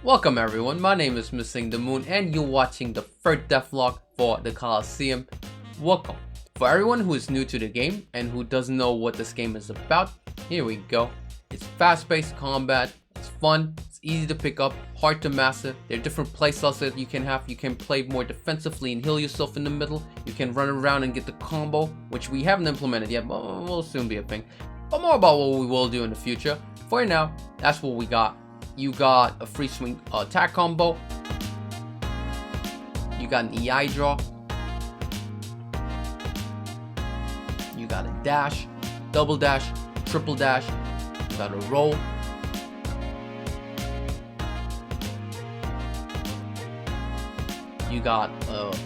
Welcome everyone, my name is Missing the Moon and you're watching the third devlog for the Coliseum. Welcome. For everyone who is new to the game and who doesn't know what this game is about, here we go. It's fast-paced combat, it's fun, it's easy to pick up, hard to master. There are different playstyles that you can have. You can play more defensively and heal yourself in the middle. You can run around and get the combo, which we haven't implemented yet, but will soon be a thing. But more about what we will do in the future. For now, that's what we got. You got a free swing attack combo. You got an EI draw. You got a dash, double dash, triple dash. You got a roll. You got a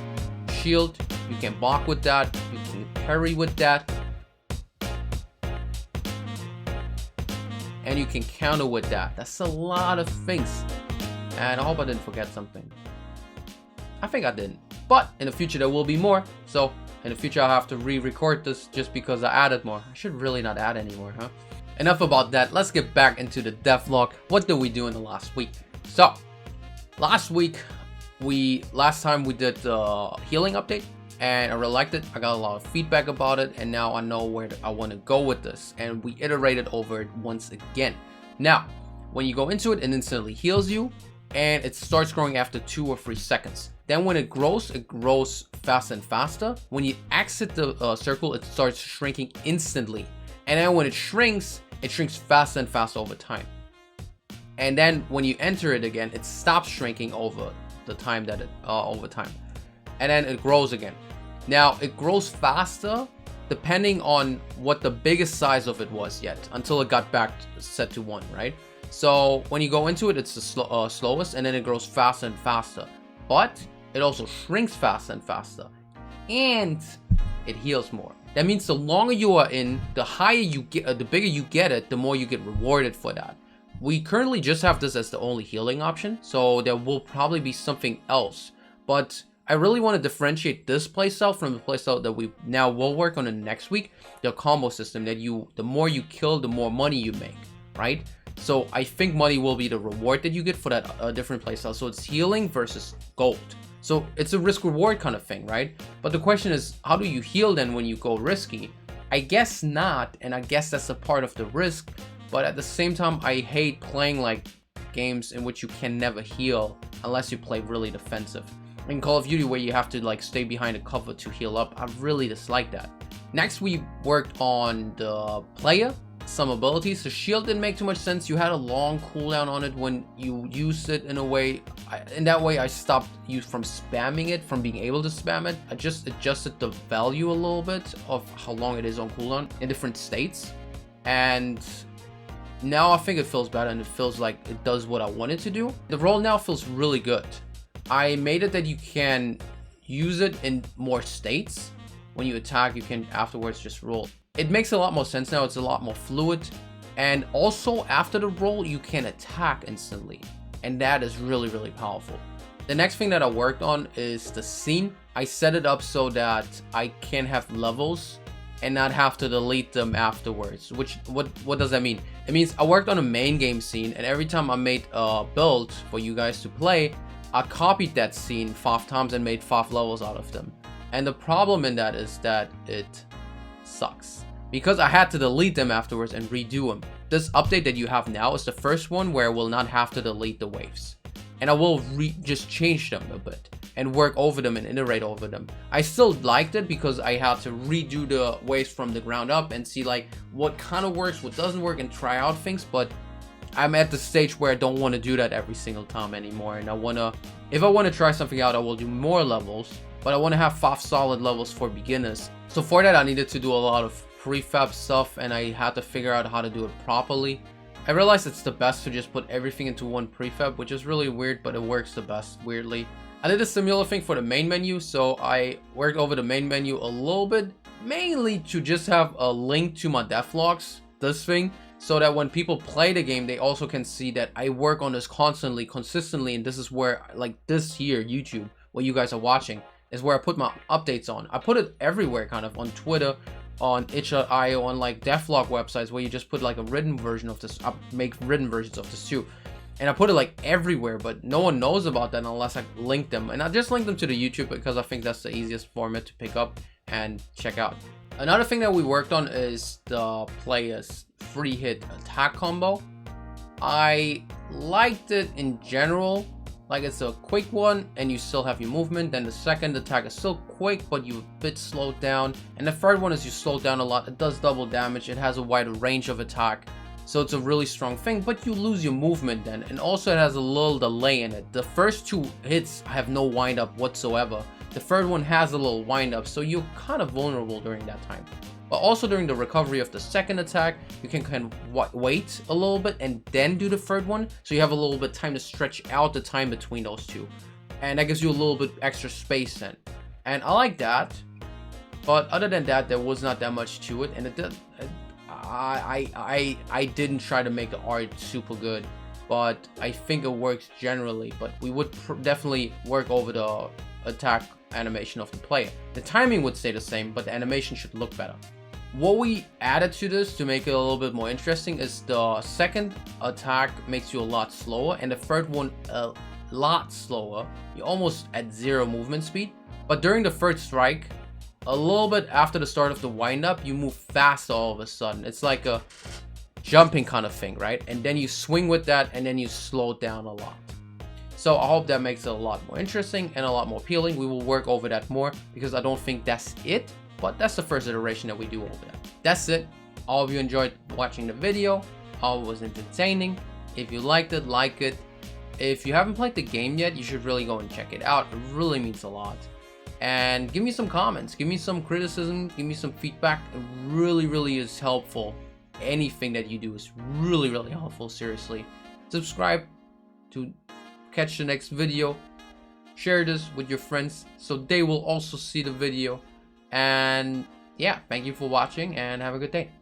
shield. You can block with that. You can parry with that. And you can counter with that. That's a lot of things. And I hope I didn't forget something. I think I didn't. But in the future there will be more. So in the future I'll have to re-record this just because I added more. I should really not add anymore, huh? Enough about that. Let's get back into the devlog. What did we do in the last week? So last time we did the healing update. And I really liked it. I got a lot of feedback about it, and now I know where I want to go with this. And we iterated over it once again. Now, when you go into it, it instantly heals you, and it starts growing after 2 or 3 seconds. Then when it grows faster and faster. When you exit the circle, it starts shrinking instantly. And then when it shrinks faster and faster over time. And then when you enter it again, it stops shrinking over the time that over time. And then it grows again. Now it grows faster depending on what the biggest size of it was yet, until it got back set to 1, right? So when you go into it, it's the slowest, and then it grows faster and faster. But it also shrinks faster and faster, and it heals more. That means the longer you are in, the higher you get, the bigger you get it, the more you get rewarded for that. We currently just have this as the only healing option, so there will probably be something else. But I really want to differentiate this playstyle from the playstyle that we now will work on in the next week. The combo system that the more you kill, the more money you make, right? So I think money will be the reward that you get for that different playstyle. So it's healing versus gold. So it's a risk reward kind of thing, right? But the question is, how do you heal then when you go risky? I guess not, and I guess that's a part of the risk. But at the same time, I hate playing like games in which you can never heal unless you play really defensive. In Call of Duty, where you have to like stay behind a cover to heal up, I really dislike that. Next, we worked on the player, some abilities. The shield didn't make too much sense. You had a long cooldown on it when you used it in a way. In that way, I stopped you from spamming it, from being able to spam it. I just adjusted the value a little bit of how long it is on cooldown in different states. And now I think it feels better, and it feels like it does what I want it to do. The roll now feels really good. I made it that you can use it in more states. When you attack, you can afterwards just roll. It makes a lot more sense now. It's a lot more fluid. And also after the roll, you can attack instantly. And that is really, really powerful. The next thing that I worked on is the scene. I set it up so that I can have levels and not have to delete them afterwards. What does that mean? It means I worked on a main game scene, and every time I made a build for you guys to play, I copied that scene 5 times and made 5 levels out of them. And the problem in that is that it sucks, because I had to delete them afterwards and redo them. This update that you have now is the first one where I will not have to delete the waves. And I will just change them a bit and work over them and iterate over them. I still liked it because I had to redo the waves from the ground up and see like what kind of works, what doesn't work, and try out things. But I'm at the stage where I don't want to do that every single time anymore, and if I want to try something out, I will do more levels, but I want to have 5 solid levels for beginners. So for that, I needed to do a lot of prefab stuff, and I had to figure out how to do it properly. I realized it's the best to just put everything into one prefab, which is really weird, but it works the best, weirdly. I did a similar thing for the main menu, so I worked over the main menu a little bit, mainly to just have a link to my devlogs, this thing, so that when people play the game, they also can see that I work on this constantly, consistently, and this is where, like this here, YouTube, what you guys are watching, is where I put my updates on. I put it everywhere, kind of, on Twitter, on itch.io, on like devlog websites where you just put like a written version of this, make written versions of this too. And I put it like everywhere, but no one knows about that unless I link them. And I just link them to the YouTube because I think that's the easiest format to pick up and check out. Another thing that we worked on is the player's free hit attack combo. I liked it in general. Like, it's a quick one and you still have your movement. Then the second attack is still quick, but you're a bit slowed down. And the third one is you slow down a lot. It does double damage. It has a wider range of attack. So it's a really strong thing, but you lose your movement then. And also it has a little delay in it. The first 2 hits have no wind up whatsoever. The third one has a little wind up, so you're kind of vulnerable during that time. But also during the recovery of the second attack, you can kind of wait a little bit and then do the third one. So you have a little bit of time to stretch out the time between those 2. And that gives you a little bit extra space then. And I like that. But other than that, there was not that much to it. And it did, I didn't try to make the art super good. But I think it works generally. But we would definitely work over the attack animation of the player. The timing would stay the same, but the animation should look better. What we added to this to make it a little bit more interesting is the second attack makes you a lot slower, and the third one a lot slower. You're almost at 0 movement speed. But during the third strike, a little bit after the start of the wind up, you move fast all of a sudden. It's like a jumping kind of thing, right? And then you swing with that, and then you slow down a lot. So I hope that makes it a lot more interesting and a lot more appealing. We will work over that more because I don't think that's it. But that's the first iteration that we do over that. That's it. I hope you enjoyed watching the video. I hope it was entertaining. If you liked it, like it. If you haven't played the game yet, you should really go and check it out. It really means a lot. And give me some comments. Give me some criticism. Give me some feedback. It really, really is helpful. Anything that you do is really, really helpful. Seriously. Subscribe to catch the next video. Share this with your friends so they will also see the video. And yeah, thank you for watching and have a good day.